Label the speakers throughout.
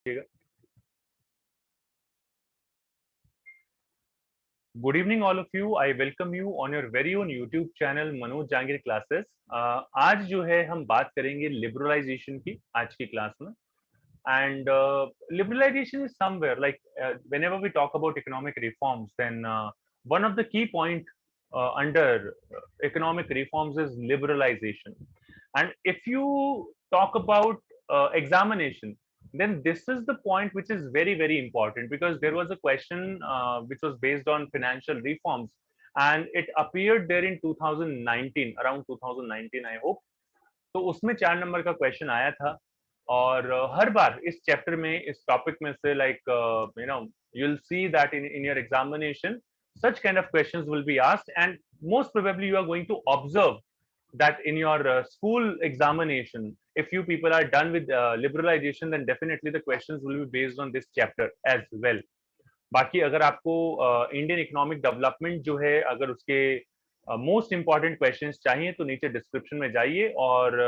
Speaker 1: Good evening, all of you. I welcome you on your very own YouTube channel Manoj Jangir classes. आज जो है हम बात करेंगे लिबरलाइजेशन की आज की क्लास में। And liberalization is somewhere like whenever we talk about economic reforms, then one of the key point under economic reforms is liberalization. And if you talk about examination, then this is the point which is very, very important, because there was a question which was based on financial reforms, and it appeared there in 2019, around 2019 I hope. तो उसमें 4 number का question आया था। और हर बार इस chapter में, इस topic में से, like you'll see that in your examination such kind of questions will be asked, and most probably you are going to observe that in your school examination, if you people are done with liberalization, then definitely the questions will be based on this chapter as well. बाकी अगर आपको Indian economic development जो है, अगर उसके most important questions चाहिए तो नीचे डिस्क्रिप्शन में जाइए और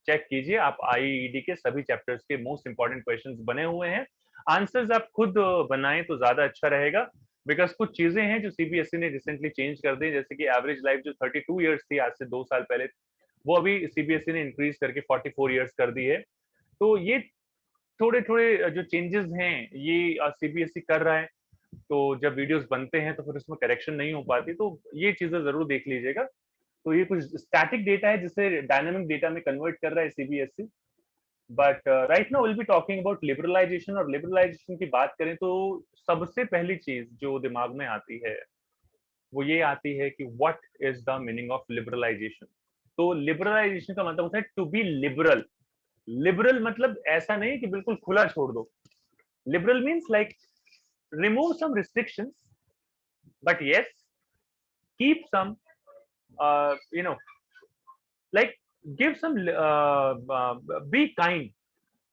Speaker 1: चेक कीजिए। आप आईईडी के सभी चैप्टर्स के मोस्ट इंपॉर्टेंट क्वेश्चंस बने हुए हैं। आंसर्स आप खुद बनाएं तो ज्यादा अच्छा रहेगा, बिकॉज कुछ चीजें हैं जो सीबीएसई ने रिसेंटली चेंज कर दी, जैसे कि एवरेज लाइफ जो 32 इयर्स थी आज से 2 साल पहले, वो अभी सीबीएसई ने इंक्रीज करके 44 इयर्स कर दी है। तो ये थोड़े थोड़े जो चेंजेस हैं ये सीबीएसई कर रहा है। तो जब वीडियोस बनते हैं तो फिर उसमें करेक्शन नहीं हो पाती, तो ये चीजें जरूर देख लीजिएगा। तो ये कुछ स्टैटिक डेटा है जिसे डायनामिक डेटा में कन्वर्ट कर रहा है CBSE. But right now will be talking about liberalisation. और लिबरलाइजेशन की बात करें तो सबसे पहली चीज जो दिमाग में आती है वो ये आती है कि what is the meaning of liberalisation. तो लिबरलाइजेशन का मतलब होता है टू बी लिबरल। लिबरल मतलब ऐसा नहीं कि बिल्कुल खुला छोड़ दो। Liberal means like remove some restrictions, but yes, keep some, you know, like give some, be kind,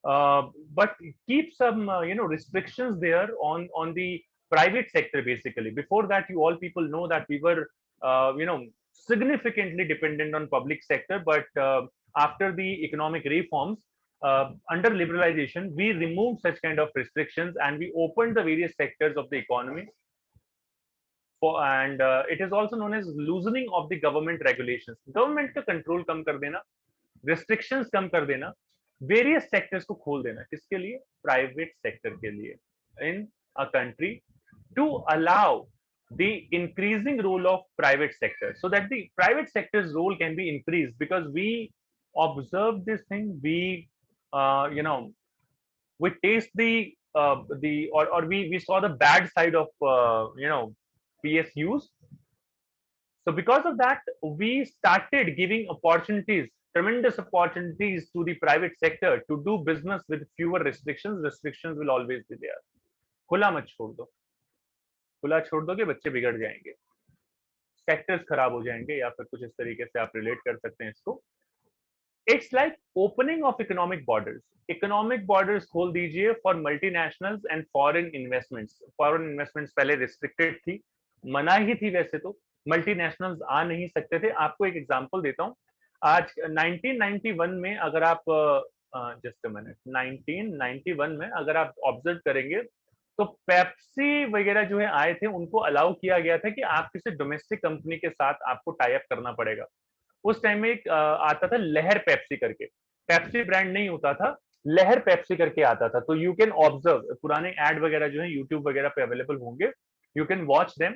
Speaker 1: uh, but keep some, restrictions there on the private sector. Basically, before that, you all people know that we were, significantly dependent on public sector, but after the economic reforms, under liberalization, we removed such kind of restrictions and we opened the various sectors of the economy. And it is also known as loosening of the government regulations. Government का control कम कर देना, restrictions कम कर देना, various sectors को खोल देना। किसके लिए? Private sector के लिए in a country, to allow the increasing role of private sector, so that the private sector's role can be increased, because we observe this thing, we we taste or we saw the bad side of PSUs. So because of that, we started giving opportunities, tremendous opportunities to the private sector to do business with fewer restrictions. Restrictions will always be there. खुला मत छोड़ दो। खुला छोड़ दोगे बच्चे बिगड़ जाएंगे, सेक्टर्स खराब हो जाएंगे, या फिर कुछ इस तरीके से आप रिलेट कर सकते हैं इसको। It's like opening of economic borders. Economic borders खोल दीजिए for multinationals and foreign investments. Foreign investments पहले रिस्ट्रिक्टेड थी, मना ही थी वैसे तो, मल्टीनेशनल्स आ नहीं सकते थे। आपको एक एग्जांपल देता हूँ। आज 1991 में अगर आप जस्ट अ मिनट 1991 में अगर आप ऑब्जर्व करेंगे तो पेप्सी वगैरह जो है आए थे, उनको अलाउ किया गया था कि आप किसी डोमेस्टिक कंपनी के साथ आपको टाई अप करना पड़ेगा। उस टाइम में एक आता था लहर पेप्सी करके, पेप्सी ब्रांड नहीं होता था, लहर पेप्सी करके आता था। तो यू कैन ऑब्जर्व, पुराने एड वगैरह जो है यूट्यूब वगैरह पे अवेलेबल होंगे, you can watch them.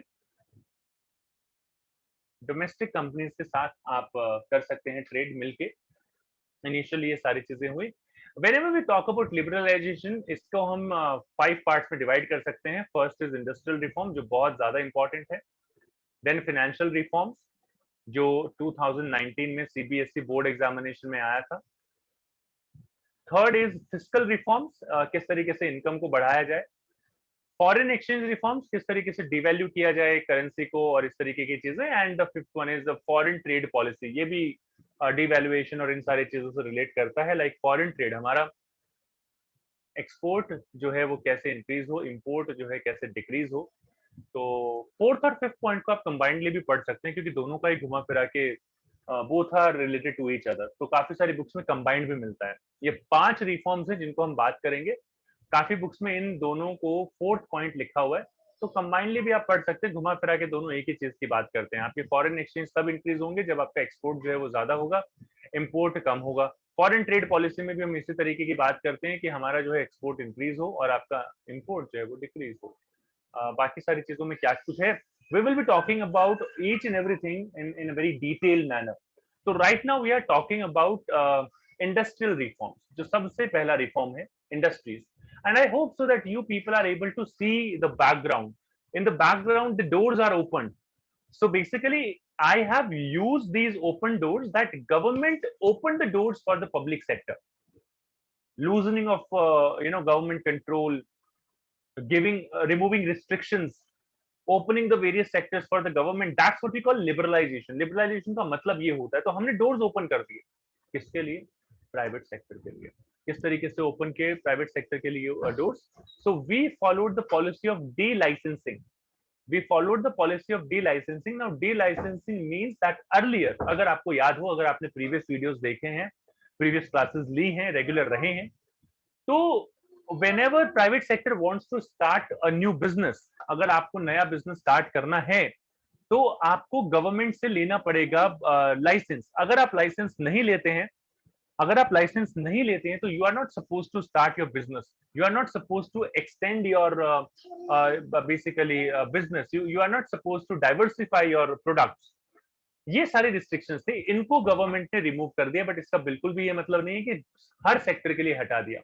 Speaker 1: Domestic companies के साथ आप कर सकते हैं ट्रेड मिलके। इनिशियली ये सारी चीजें हुई। Whenever we talk about liberalization, इसको हम 5 पार्ट्स में डिवाइड कर सकते हैं। फर्स्ट इज इंडस्ट्रियल रिफॉर्म, जो बहुत ज्यादा इंपॉर्टेंट है। देन फाइनेंशियल रिफॉर्म्स, जो 2019 में सीबीएसई बोर्ड एग्जामिनेशन में आया था। थर्ड इज फिस्कल रिफॉर्म्स, किस तरीके से इनकम को बढ़ाया जाए। फॉरेन एक्सचेंज रिफॉर्म्स, किस तरीके से डिवैल्यू किया जाए करेंसी को, और इस तरीके की चीजें। And the fifth one is the foreign trade policy, ये भी डिवैल्यूएशन और इन सारी चीजों से रिलेट करता है। लाइक फॉरेन ट्रेड, हमारा एक्सपोर्ट जो है वो कैसे इंक्रीज हो, इंपोर्ट जो है कैसे डिक्रीज हो। तो फोर्थ और फिफ्थ पॉइंट को आप कंबाइंडली भी पढ़ सकते हैं, क्योंकि दोनों का ही घुमा फिरा के both are related to each other. तो काफी सारी बुक्स में कंबाइंड भी मिलता है। ये 5 रिफॉर्म्स हैं जिनको हम बात करेंगे। काफी बुक्स में इन दोनों को फोर्थ पॉइंट लिखा हुआ है, तो कंबाइनली भी आप पढ़ सकते हैं। घुमा फिरा के दोनों एक ही चीज की बात करते हैं। आपके फॉरेन एक्सचेंज तब इंक्रीज होंगे जब आपका एक्सपोर्ट जो है वो ज्यादा होगा, इम्पोर्ट कम होगा। फॉरेन ट्रेड पॉलिसी में भी हम इसी तरीके की बात करते हैं कि हमारा जो है एक्सपोर्ट इंक्रीज हो और आपका इम्पोर्ट जो है वो डिक्रीज हो। बाकी सारी चीजों में क्या कुछ है, we will be talking about each and everything in a very detailed manner. So right now we are talking about industrial reforms, जो सबसे पहला रिफॉर्म है industries. And I hope so that you people are able to see the background. In the background, the doors are opened. So basically, I have used these open doors that government opened the doors for the public sector. Loosening of government control, giving removing restrictions, opening the various sectors for the government. That's what we call liberalization. Liberalization का मतलब ये होता है। तो हमने doors open कर दिए, किसके लिए? प्राइवेट सेक्टर के लिए। किस तरीके से ओपन किए प्राइवेट सेक्टर के लिए doors? So we followed the policy of delicensing. we followed the policy of de-licensing. Now de-licensing means that earlier, अगर आपको याद हो, अगर आपने previous videos देखे हैं, previous classes ली हैं, regular रहे हैं, तो whenever private sector wants to start a new business, अगर आपको नया business start करना है, तो आपको गवर्नमेंट से लेना पड़ेगा लाइसेंस। अगर आप लाइसेंस नहीं लेते हैं, अगर आप लाइसेंस नहीं लेते हैं, तो you are not suppose to start your business, you are not suppose to extend your basically business, you are not suppose to diversify your products. ये सारे रिस्ट्रिक्शंस थे, इनको गवर्नमेंट ने रिमूव कर दिया, बट इसका बिल्कुल भी ये मतलब नहीं है कि हर सेक्टर के लिए हटा दिया।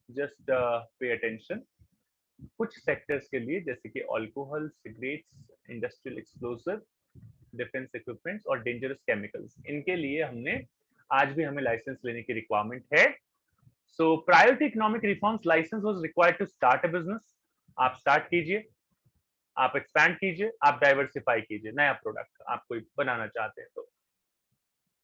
Speaker 1: Just pay attention. कुछ सेक्टर्स के लिए, जैसे कि alcohol, cigarettes, industrial explosive, defence equipments और डेंजरस केमिकल्स, इनके लिए हमने आज भी हमें लाइसेंस लेने की रिक्वायरमेंट है। So prior to economic reforms, license was required to start a business. आप स्टार्ट कीजिए, आप एक्सपैंड कीजिए, आप डाइवर्सिफाई कीजिए, नया प्रोडक्ट आप कोई बनाना चाहते हैं तो।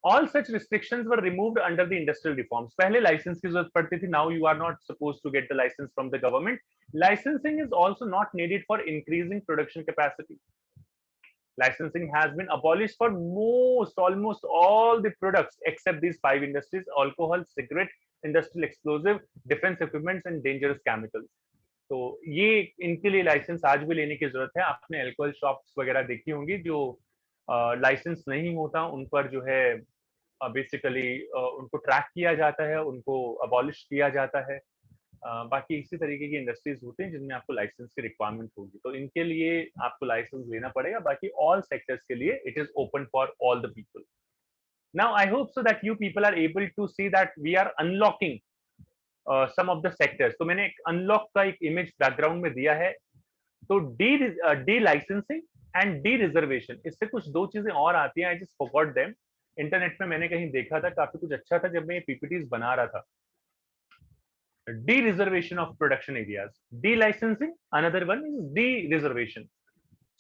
Speaker 1: All such restrictions were removed under the industrial reforms. पहले लाइसेंस की जरूरत पड़ती थी, now you are not supposed to get the license from the government. Licensing is also not needed for increasing production capacity. Licensing has been abolished for almost all the products except these 5 industries: alcohol, cigarette, industrial explosive, defense equipments and dangerous chemicals. तो ये इनके लिए licence आज भी लेने की जरूरत है। आपने अल्कोहल शॉप्स वगैरह देखी होंगी, जो लाइसेंस नहीं होता उन पर जो है बेसिकली उनको ट्रैक किया जाता है, उनको अबॉलिश किया जाता है। बाकी इसी तरीके की इंडस्ट्रीज होते हैं जिनमें आपको लाइसेंस की रिक्वायरमेंट होगी, तो इनके लिए आपको लाइसेंस लेना पड़ेगा। बाकी ऑल सेक्टर्स के लिए it is open for all the people. Now I hope so that you people are able to see that we are unlocking some of the sectors. तो मैंने एक अनलॉक का एक इमेज बैकग्राउंड में दिया है। तो D licensing and D reservation, इससे कुछ दो चीजें और आती हैं, I just forgot them. Internet में मैंने कहीं देखा था, काफी कुछ अच्छा था जब मैं ये पीपीटीज बना रहा था। De-reservation of production areas, de-licensing, another one is de-reservation.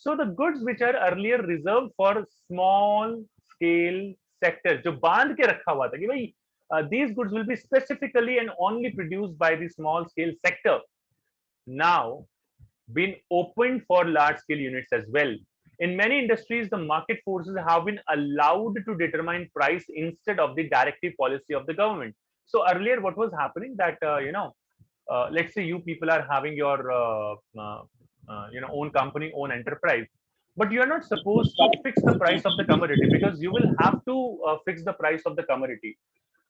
Speaker 1: So the goods which are earlier reserved for small scale sector, जो बांध के रखा हुआ था कि भाई these goods will be specifically and only produced by the small scale sector, now been opened for large scale units as well. In many industries, the market forces have been allowed to determine price instead of the directive policy of the government. So earlier, what was happening that let's say you people are having your own company, own enterprise, but you are not supposed to fix the price of the commodity, because you will have to fix the price of the commodity.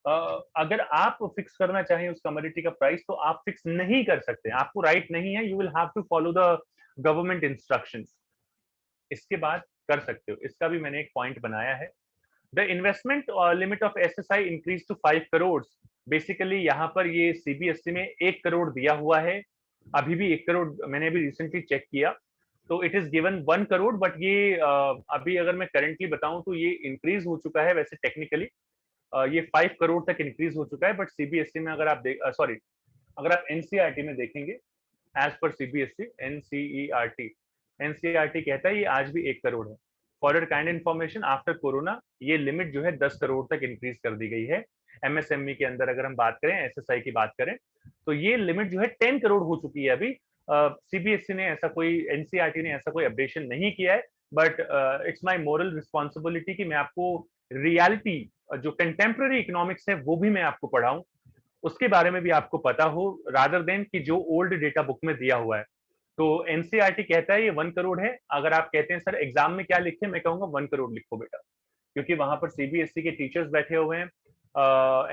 Speaker 1: अगर आप fix करना चाहें उस commodity का price, तो आप fix नहीं कर सकते, आपको राइट नहीं है। You will have to follow the government instructions. इसके बाद कर सकते हो, इसका भी मैंने एक पॉइंट बनाया है। The investment limit of SSI increase to 5 crore. Basically यहाँ पर ये सीबीएसई में 1 करोड़ दिया हुआ है, अभी भी 1 करोड़, मैंने अभी रिसेंटली चेक किया तो it is given 1 crore, but ये अभी अगर मैं करेंटली बताऊं तो ये इंक्रीज हो चुका है। वैसे टेक्निकली ये 5 करोड़ तक इंक्रीज हो चुका है, बट सीबीएसई में अगर आप सॉरी, अगर आप एनसीईआरटी में देखेंगे, एज पर सीबीएसई एनसीईआरटी कहता है ये आज भी 1 करोड़ है। For your kind information, after corona ये लिमिट जो है 10 करोड़ तक इंक्रीज कर दी गई है। एमएसएमई के अंदर अगर हम बात करें, एसएसआई की बात करें, तो ये लिमिट जो है 10 करोड़ हो चुकी है अभी। सीबीएसई ने ऐसा कोई, एनसीईआरटी ने ऐसा कोई अपडेशन नहीं किया है, but it's my moral responsibility कि मैं आपको रियलिटी, जो कंटेम्प्रेरी इकोनॉमिक्स है वो भी मैं आपको पढ़ाऊं। उसके बारे में भी आपको पता हो, रादर देन कि जो ओल्ड डेटा बुक में दिया हुआ है। तो एनसीईआरटी कहता है ये 1 करोड़ है। अगर आप कहते हैं सर एग्जाम में क्या लिखे, मैं कहूंगा 1 करोड़ लिखो बेटा, क्योंकि वहां पर सीबीएसई के टीचर्स बैठे हुए हैं,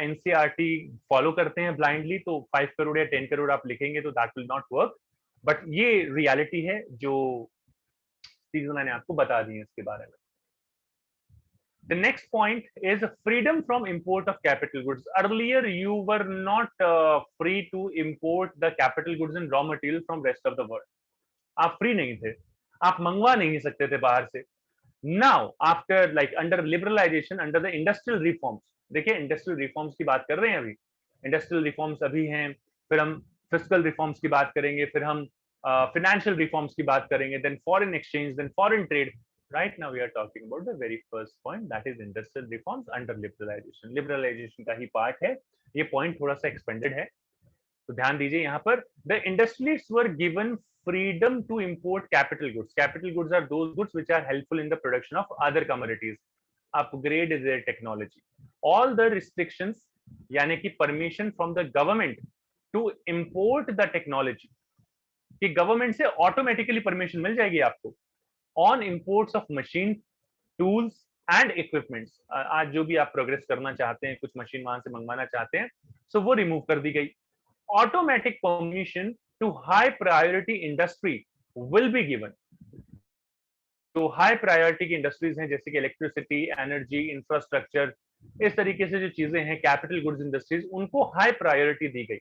Speaker 1: एनसीईआरटी फॉलो करते हैं ब्लाइंडली, तो 5 करोड़ या 10 करोड़ आप लिखेंगे तो that will not work. But ये रियलिटी है जो चीजें मैंने आपको बता दी है इसके बारे में। The next point is freedom from import of capital goods. Earlier, you were not free to import the capital goods and raw material from rest of the world. आप फ्री नहीं थे, आप मंगवा नहीं सकते थे बाहर से। Now after like under liberalisation, under the industrial reforms, देखिए इंडस्ट्रियल रिफॉर्म्स की बात कर रहे हैं अभी, इंडस्ट्रियल रिफॉर्म्स अभी हैं, फिर हम फिस्कल रिफॉर्म्स की बात करेंगे, फिर हम फाइनेंशियल रिफॉर्म्स की बात करेंगे, then foreign exchange, then foreign trade. Right now we are talking about the very first point, that is industrial reforms under liberalization. Liberalization का ही पार्ट है, ये पॉइंट थोड़ा सा एक्सपेंडेड है, तो ध्यान दीजिए यहाँ पर। The industrialists were given freedom to import capital goods. Capital goods are those goods which are helpful in the production of other commodities. Upgrade their technology. All the restrictions, यानी कि permission from the government to import the technology, कि government से automatically permission मिल जाएगी आपको on imports of machine, tools and equipments. आज जो भी आप प्रोग्रेस करना चाहते हैं, कुछ मशीन वहां से मंगवाना चाहते हैं, सो वो रिमूव कर दी गई। Automatic permission to high priority industry will be given. तो हाई प्रायोरिटी की इंडस्ट्रीज हैं जैसे कि इलेक्ट्रिसिटी, एनर्जी, इंफ्रास्ट्रक्चर, इस तरीके से जो चीजें हैं कैपिटल गुड्स इंडस्ट्रीज, उनको हाई प्रायोरिटी दी गई।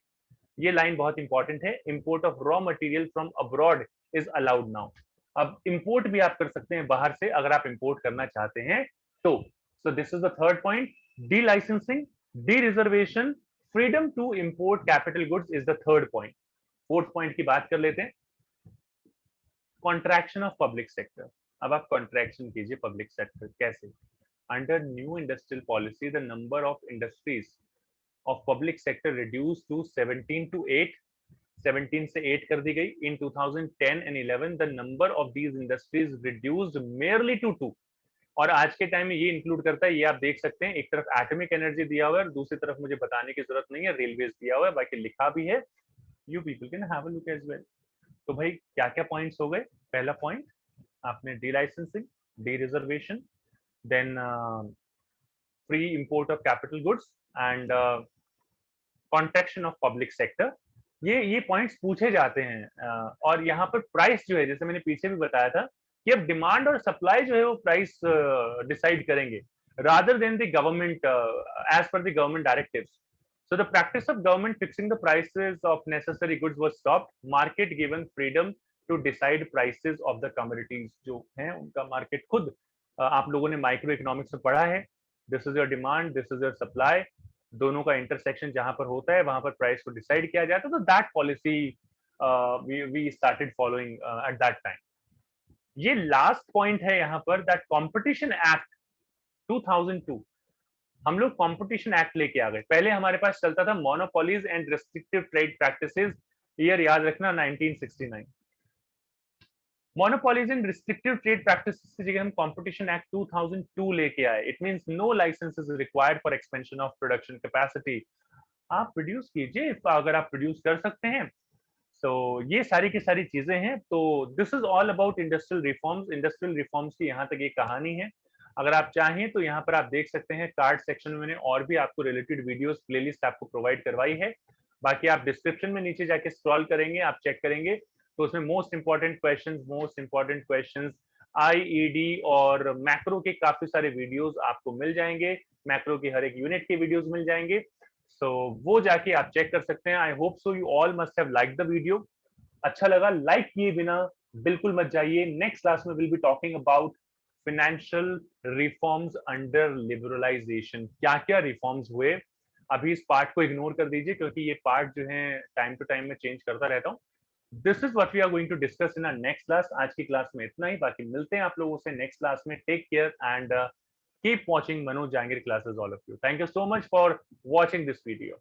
Speaker 1: ये लाइन बहुत इंपॉर्टेंट है। Import of raw material from abroad is allowed now. अब इंपोर्ट भी आप कर सकते हैं बाहर से अगर आप इंपोर्ट करना चाहते हैं तो। So this is the third point, delicensing, dereservation, freedom to import capital goods is the third point. Fourth point की बात कर लेते हैं, कॉन्ट्रैक्शन ऑफ पब्लिक सेक्टर। अब आप कॉन्ट्रैक्शन कीजिए पब्लिक सेक्टर कैसे। Under new industrial policy the number of industries of public sector reduced to 17 to 8, 17 से 8 कर दी गई। In 2010 and 11 the number of these industries reduced merely to 2। और आज के टाइम में ये इंक्लूड करता है, ये आप देख सकते हैं, एक तरफ एटॉमिक एनर्जी दिया हुआ है और दूसरी तरफ मुझे बताने की जरूरत नहीं है रेलवेज दिया हुआ है, बाकी लिखा भी है, you people can have a look as well. तो भाई क्या क्या पॉइंट्स हो गए। पहला पॉइंट आपने delicensing, dereservation, then free import of capital goods and contraction of public sector. ये पॉइंट्स पूछे जाते हैं। और यहाँ पर प्राइस जो है, जैसे मैंने पीछे भी बताया था कि अब डिमांड और सप्लाई जो है वो प्राइस डिसाइड करेंगे rather than the government, as per the government directives. So the practice of government fixing the prices of necessary goods was stopped. Market given freedom to decide prices of the commodities। जो हैं उनका market खुद, आप लोगों ने micro economics में पढ़ा है, this is your demand, this is your supply, दोनों का इंटरसेक्शन जहां पर होता है वहां पर प्राइस को डिसाइड किया जाता है। तो that policy we started following at that time. ये लास्ट पॉइंट है यहाँ पर, दैट कॉम्पिटिशन एक्ट 2002। हम लोग कॉम्पिटिशन एक्ट लेके आ गए। पहले हमारे पास चलता था monopolies and restrictive trade practices, year याद रखना 1969। Monopolies and restrictive trade practices की जगह हम कॉम्पिटिशन एक्ट 2002 लेके आए। It means no license is required for expansion of production capacity. आप प्रोड्यूस कीजिए अगर आप प्रोड्यूस कर सकते हैं। तो ये सारी की सारी चीजें हैं। तो this is all about industrial reforms. Industrial reforms की यहाँ तक ये कहानी है। अगर आप चाहें तो यहाँ पर आप देख सकते हैं कार्ड सेक्शन में मैंने और भी आपको रिलेटेड वीडियोस प्लेलिस्ट आपको प्रोवाइड करवाई है। बाकी आप डिस्क्रिप्शन में नीचे जाके स्क्रॉल करेंगे, आप चेक करेंगे तो उसमें मोस्ट इंपॉर्टेंट क्वेश्चंस आईईडी और मैक्रो के काफी सारे वीडियोस आपको मिल जाएंगे, मैक्रो की हर एक यूनिट के वीडियोस मिल जाएंगे। सो वो जाके आप चेक कर सकते हैं। I hope so you all must have like the video. अच्छा लगा लाइक किए बिना बिल्कुल मत जाइए। नेक्स्ट क्लास में will be talking about financial reforms under liberalization. क्या क्या रिफॉर्म्स हुए, अभी इस पार्ट को इग्नोर कर दीजिए क्योंकि ये पार्ट जो है टाइम टू टाइम में चेंज करता रहता हूँ। This is what we are going to discuss in our next class. आज की क्लास में इतना ही, बाकी मिलते हैं आप लोगों से नेक्स्ट क्लास में। Take care and keep watching Manoj Jangir classes, all of you. Thank you so much for watching this video.